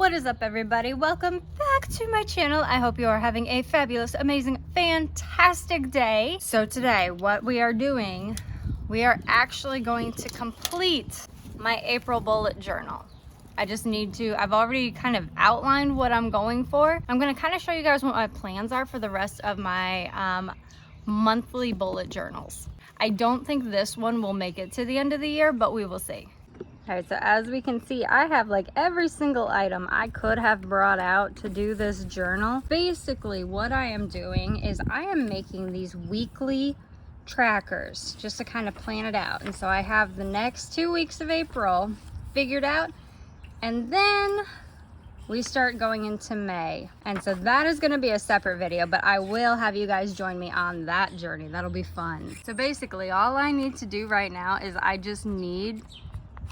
What is up, everybody? Welcome back to my channel. I hope you are having a fabulous, amazing, fantastic day. So today, what we are doing, we are actually going to complete my April bullet journal. I just need to, I've already kind of outlined what I'm going for. I'm going to kind of show you guys what my plans are for the rest of my monthly bullet journals. I don't think this one will make it to the end of the year, but we will see. All right, so as we can see, I have like every single item I could have brought out to do this journal. Basically, what I am doing is I am making these weekly trackers just to kind of plan it out. And so I have the next 2 weeks of April figured out, and then we start going into May. And so that is gonna be a separate video, but I will have you guys join me on that journey. That'll be fun. So basically, all I need to do right now is I just need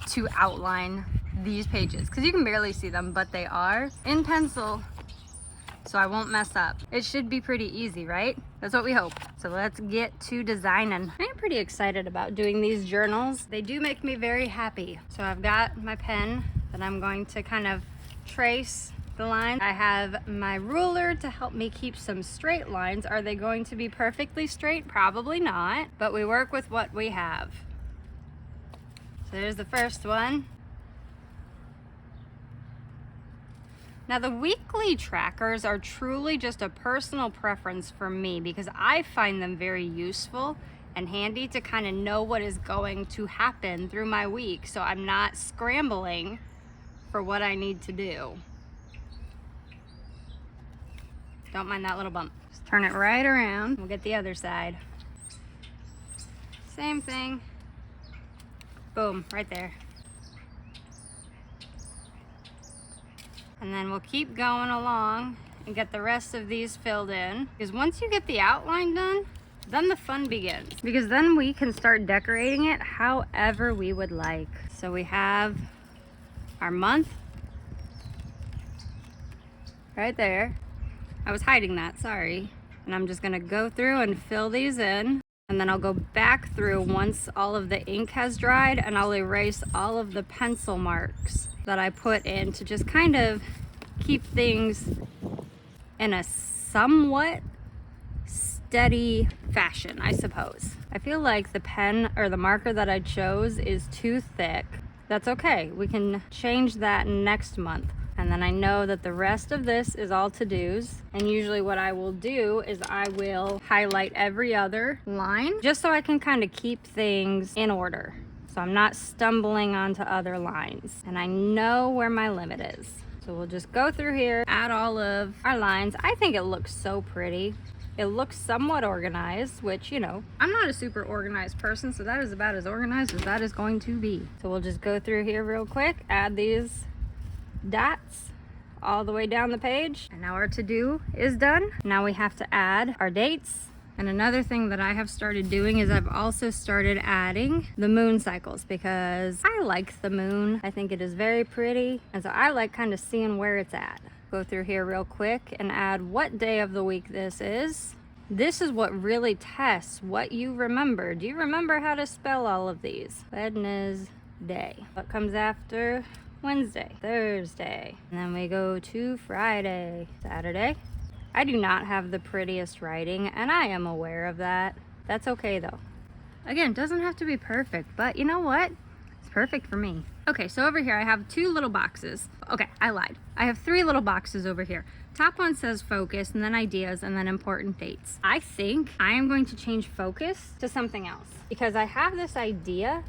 to outline these pages, because you can barely see them, but they are in pencil, so I won't mess up. It should be pretty easy, right? That's what we hope. So let's get to designing. I am pretty excited about doing these journals. They do make me very happy. So I've got my pen that I'm going to kind of trace the lines. I have my ruler to help me keep some straight lines. Are they going to be perfectly straight? Probably not, but we work with what we have. So there's the first one. Now the weekly trackers are truly just a personal preference for me, because I find them very useful and handy to kind of know what is going to happen through my week, so I'm not scrambling for what I need to do. Don't mind that little bump. Just turn it right around. We'll get the other side. Same thing. Boom, right there. And then we'll keep going along and get the rest of these filled in. Because once you get the outline done, then the fun begins. Because then we can start decorating it however we would like. So we have our month right there. I was hiding that, sorry. And I'm just gonna go through and fill these in. And then I'll go back through once all of the ink has dried, and I'll erase all of the pencil marks that I put in to just kind of keep things in a somewhat steady fashion, I suppose. I feel like the pen or the marker that I chose is too thick. That's okay, we can change that next month. And then I know that the rest of this is all to-dos. And usually what I will do is I will highlight every other line just so I can kind of keep things in order. So I'm not stumbling onto other lines. And I know where my limit is. So we'll just go through here, add all of our lines. I think it looks so pretty. It looks somewhat organized, which, you know, I'm not a super organized person, so that is about as organized as that is going to be. So we'll just go through here real quick, add these dots all the way down the page, and now our to-do is done. Now we have to add our dates. And another thing that I have started doing is I've also started adding the moon cycles, because I like the moon. I think it is very pretty, and so I like kind of seeing where it's at. Go through here real quick and add what day of the week this is. This is what really tests what you remember. Do you remember how to spell all of these? Wednesday. What comes after Wednesday, Thursday, and then we go to Friday, Saturday. I do not have the prettiest writing, and I am aware of that. That's okay though. Again, doesn't have to be perfect, but you know what? It's perfect for me. Okay, so over here I have 2 little boxes. Okay, I lied. I have 3 little boxes over here. Top one says focus, and then ideas, and then important dates. I think I am going to change focus to something else, because I have this idea.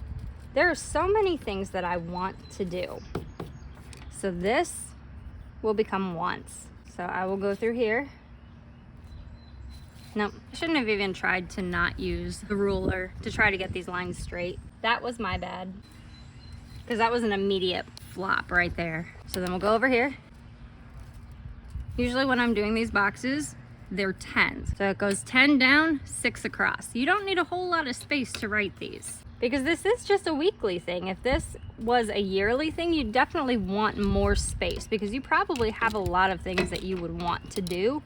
There are so many things that I want to do. So this will become wants. So I will go through here. No, I shouldn't have even tried to not use the ruler to try to get these lines straight. That was my bad, because that was an immediate flop right there. So then we'll go over here. Usually when I'm doing these boxes, they're 10s. So it goes 10 down, 6 across. You don't need a whole lot of space to write these, because this is just a weekly thing. If this was a yearly thing, you definitely want more space, because you probably have a lot of things that you would want to do.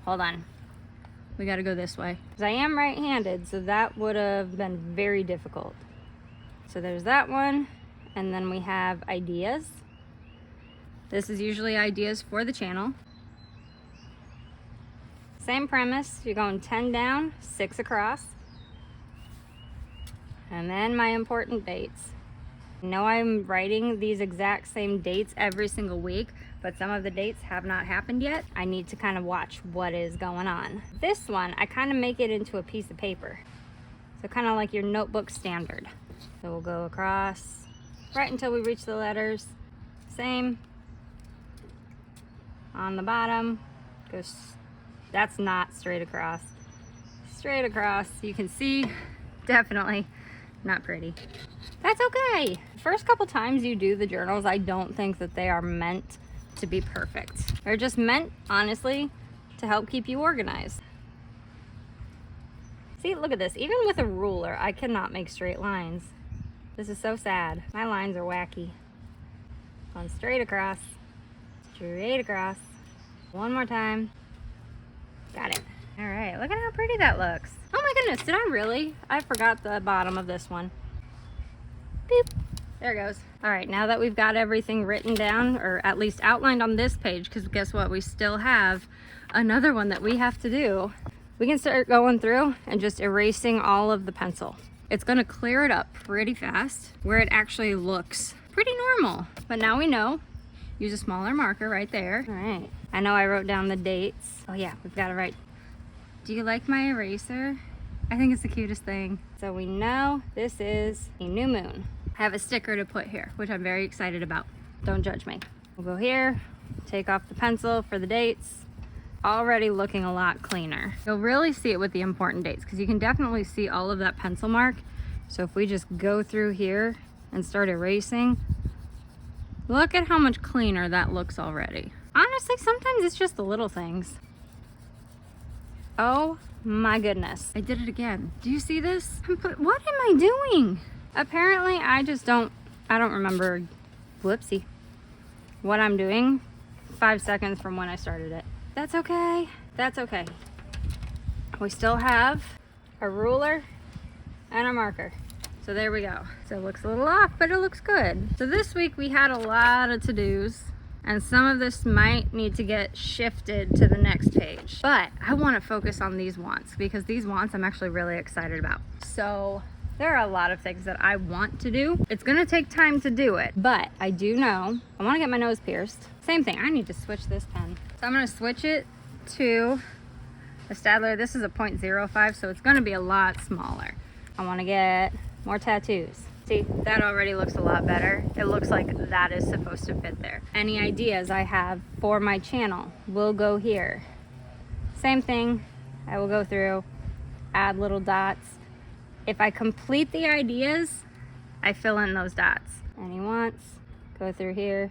Hold on, we gotta go this way, because I am right-handed, so that would have been very difficult. So there's that one, and then we have ideas. This is usually ideas for the channel. Same premise, you're going 10 down, 6 across. And then my important dates. I know I'm writing these exact same dates every single week, but some of the dates have not happened yet. I need to kind of watch what is going on. This one, I kind of make it into a piece of paper. So kind of like your notebook standard. So we'll go across right until we reach the letters. Same. On the bottom, goes, that's not straight across. Straight across, you can see, definitely not pretty. That's okay. First couple times you do the journals, I don't think that they are meant to be perfect. They're just meant, honestly, to help keep you organized. See, look at this. Even with a ruler, I cannot make straight lines. This is so sad. My lines are wacky. Going straight across. Straight across. One more time. Got it. All right, look at how pretty that looks. Oh my goodness, did I really? I forgot the bottom of this one. Beep. There it goes. All right, now that we've got everything written down, or at least outlined on this page, because guess what? We still have another one that we have to do. We can start going through and just erasing all of the pencil. It's gonna clear it up pretty fast where it actually looks pretty normal. But now we know, use a smaller marker right there. All right, I know I wrote down the dates. Oh yeah, we've got to write. Do you like my eraser? I think it's the cutest thing. So we know this is a new moon. I have a sticker to put here, which I'm very excited about. Don't judge me. We'll go here, take off the pencil for the dates. Already looking a lot cleaner. You'll really see it with the important dates because you can definitely see all of that pencil mark. So if we just go through here and start erasing, look at how much cleaner that looks already. Honestly, sometimes it's just the little things. Oh my goodness, I did it again. Do you see this? What am I doing? Apparently I don't remember, whoopsie, what I'm doing 5 seconds from when I started it. That's okay, that's okay. We still have a ruler and a marker. So there we go. So it looks a little off, but it looks good. So this week we had a lot of to-dos, and some of this might need to get shifted to the next page. But I want to focus on these wants because these wants I'm actually really excited about. So there are a lot of things that I want to do. It's gonna take time to do it, but I do know I want to get my nose pierced. Same thing, I need to switch this pen. So I'm gonna switch it to a Stadler. This is a 0.05, so it's gonna be a lot smaller. I want to get more tattoos. See, that already looks a lot better. It looks like that is supposed to fit there. Any ideas I have for my channel will go here. Same thing, I will go through, add little dots. If I complete the ideas, I fill in those dots. Any wants, go through here.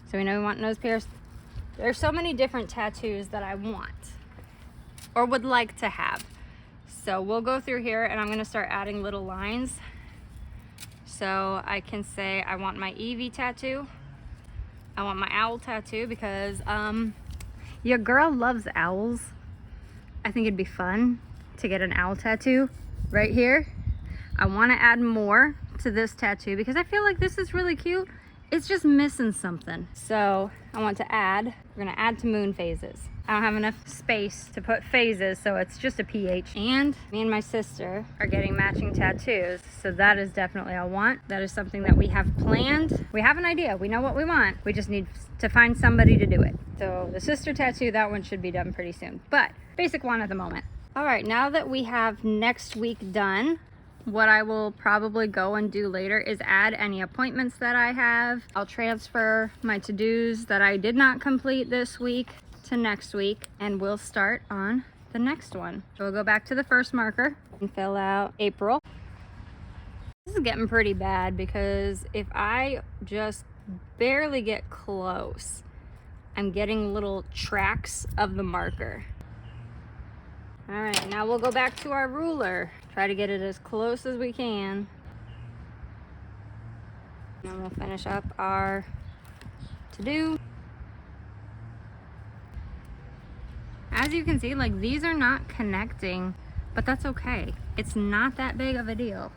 So we know we want nose pierced. There's so many different tattoos that I want or would like to have. So we'll go through here and I'm gonna start adding little lines. So I can say I want my Eevee tattoo. I want my owl tattoo because your girl loves owls. I think it'd be fun to get an owl tattoo right here. I want to add more to this tattoo because I feel like this is really cute. It's just missing something. So I want to add, we're gonna add to moon phases. I don't have enough space to put phases, so it's just a PH. And me and my sister are getting matching tattoos, so that is definitely a want. That is something that we have planned. We have an idea, we know what we want. We just need to find somebody to do it. So the sister tattoo, that one should be done pretty soon, but basic want at the moment. All right, now that we have next week done, what I will probably go and do later is add any appointments that I have. I'll transfer my to-dos that I did not complete this week to next week, and we'll start on the next one. So we'll go back to the first marker and fill out April. This is getting pretty bad because if I just barely get close, I'm getting little tracks of the marker. All right, now we'll go back to our ruler. Try to get it as close as we can. And we'll finish up our to-do. As you can see, like, these are not connecting, but that's okay. It's not that big of a deal.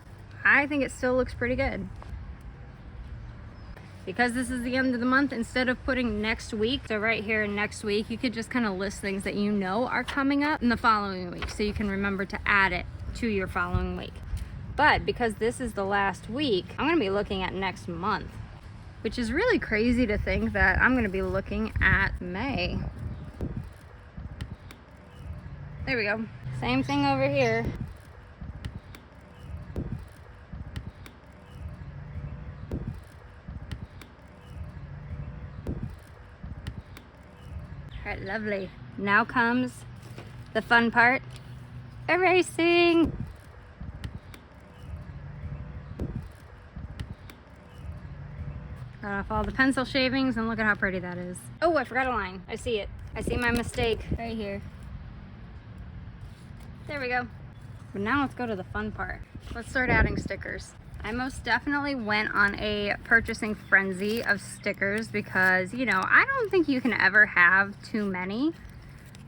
I think it still looks pretty good. because this is the end of the month, instead of putting next week, so right here next week, you could just kind of list things that you know are coming up in the following week, so you can remember to add it to your following week. But because this is the last week, I'm gonna be looking at next month, which is really crazy to think that I'm gonna be looking at May. There we go. Same thing over here. All right, lovely. Now comes the fun part, erasing. Got off all the pencil shavings and look at how pretty that is. Oh, I forgot a line. I see it. I see my mistake right here. There we go. But now let's go to the fun part. Let's start adding stickers. I most definitely went on a purchasing frenzy of stickers because, you know, I don't think you can ever have too many,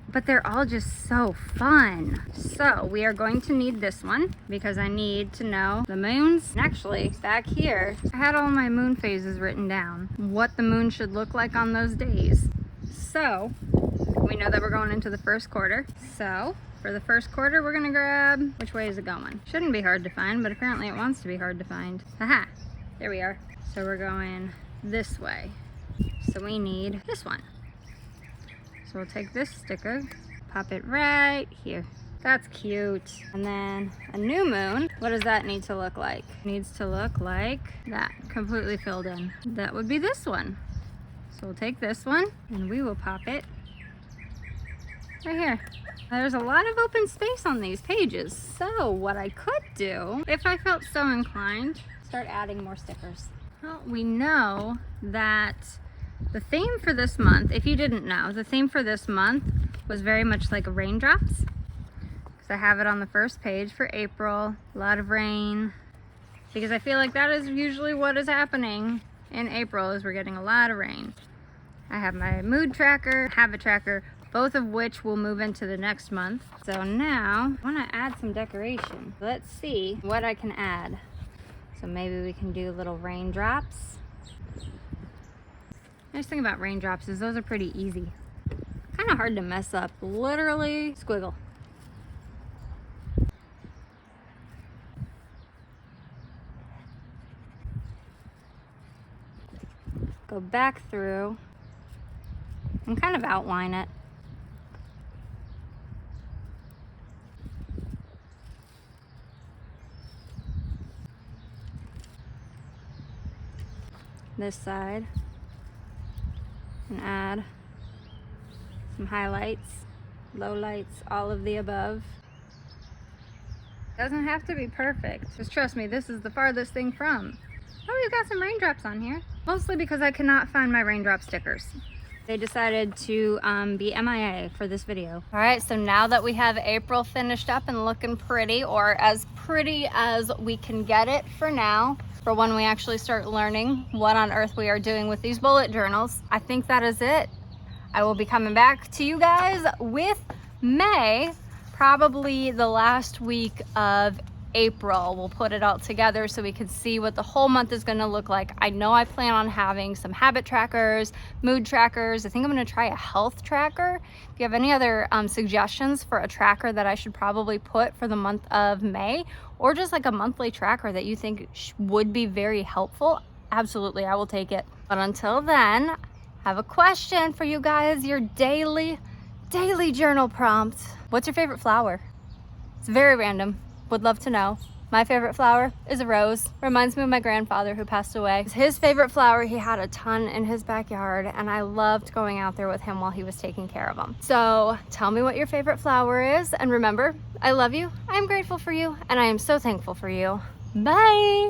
but they're all just so fun. So we are going to need this one because I need to know the moons. And actually, back here, I had all my moon phases written down, what the moon should look like on those days. So we know that we're going into the first quarter. So for the first quarter, we're gonna grab, which way is it going? Shouldn't be hard to find, but apparently it wants to be hard to find. Haha, there we are. So we're going this way. So we need this one. So we'll take this sticker, pop it right here. That's cute. And then a new moon, what does that need to look like? It needs to look like that, completely filled in. That would be this one. So we'll take this one and we will pop it right here. There's a lot of open space on these pages, so what I could do, if I felt so inclined, start adding more stickers. Well, we know that the theme for this month, if you didn't know, the theme for this month was very much like raindrops. Because I have it on the first page for April, a lot of rain. Because I feel like that is usually what is happening in April, is we're getting a lot of rain. I have my mood tracker, habit tracker, both of which will move into the next month. So now I want to add some decoration. Let's see what I can add. So maybe we can do little raindrops. Nice thing about raindrops is those are pretty easy. Kind of hard to mess up. Literally squiggle. Go back through and kind of outline it. This side, and add some highlights, lowlights, all of the above. Doesn't have to be perfect, just trust me, this is the farthest thing from. Oh, we've got some raindrops on here, mostly because I cannot find my raindrop stickers. They decided to be MIA for this video. All right, so now that we have April finished up and looking pretty, or as pretty as we can get it for now, for when we actually start learning what on earth we are doing with these bullet journals, I think that is it. I will be coming back to you guys with May, probably the last week of April. We'll put it all together so we can see what the whole month is gonna look like. I know I plan on having some habit trackers, mood trackers. I think I'm gonna try a health tracker. If you have any other suggestions for a tracker that I should probably put for the month of May, or just like a monthly tracker that you think would be very helpful, absolutely, I will take it. But until then, I have a question for you guys, your daily journal prompt. What's your favorite flower? It's very random. Would love to know. My favorite flower is a rose. Reminds me of my grandfather who passed away. His favorite flower, he had a ton in his backyard, and I loved going out there with him while he was taking care of them. So tell me what your favorite flower is, and remember, I love you, I'm grateful for you, and I am so thankful for you. Bye.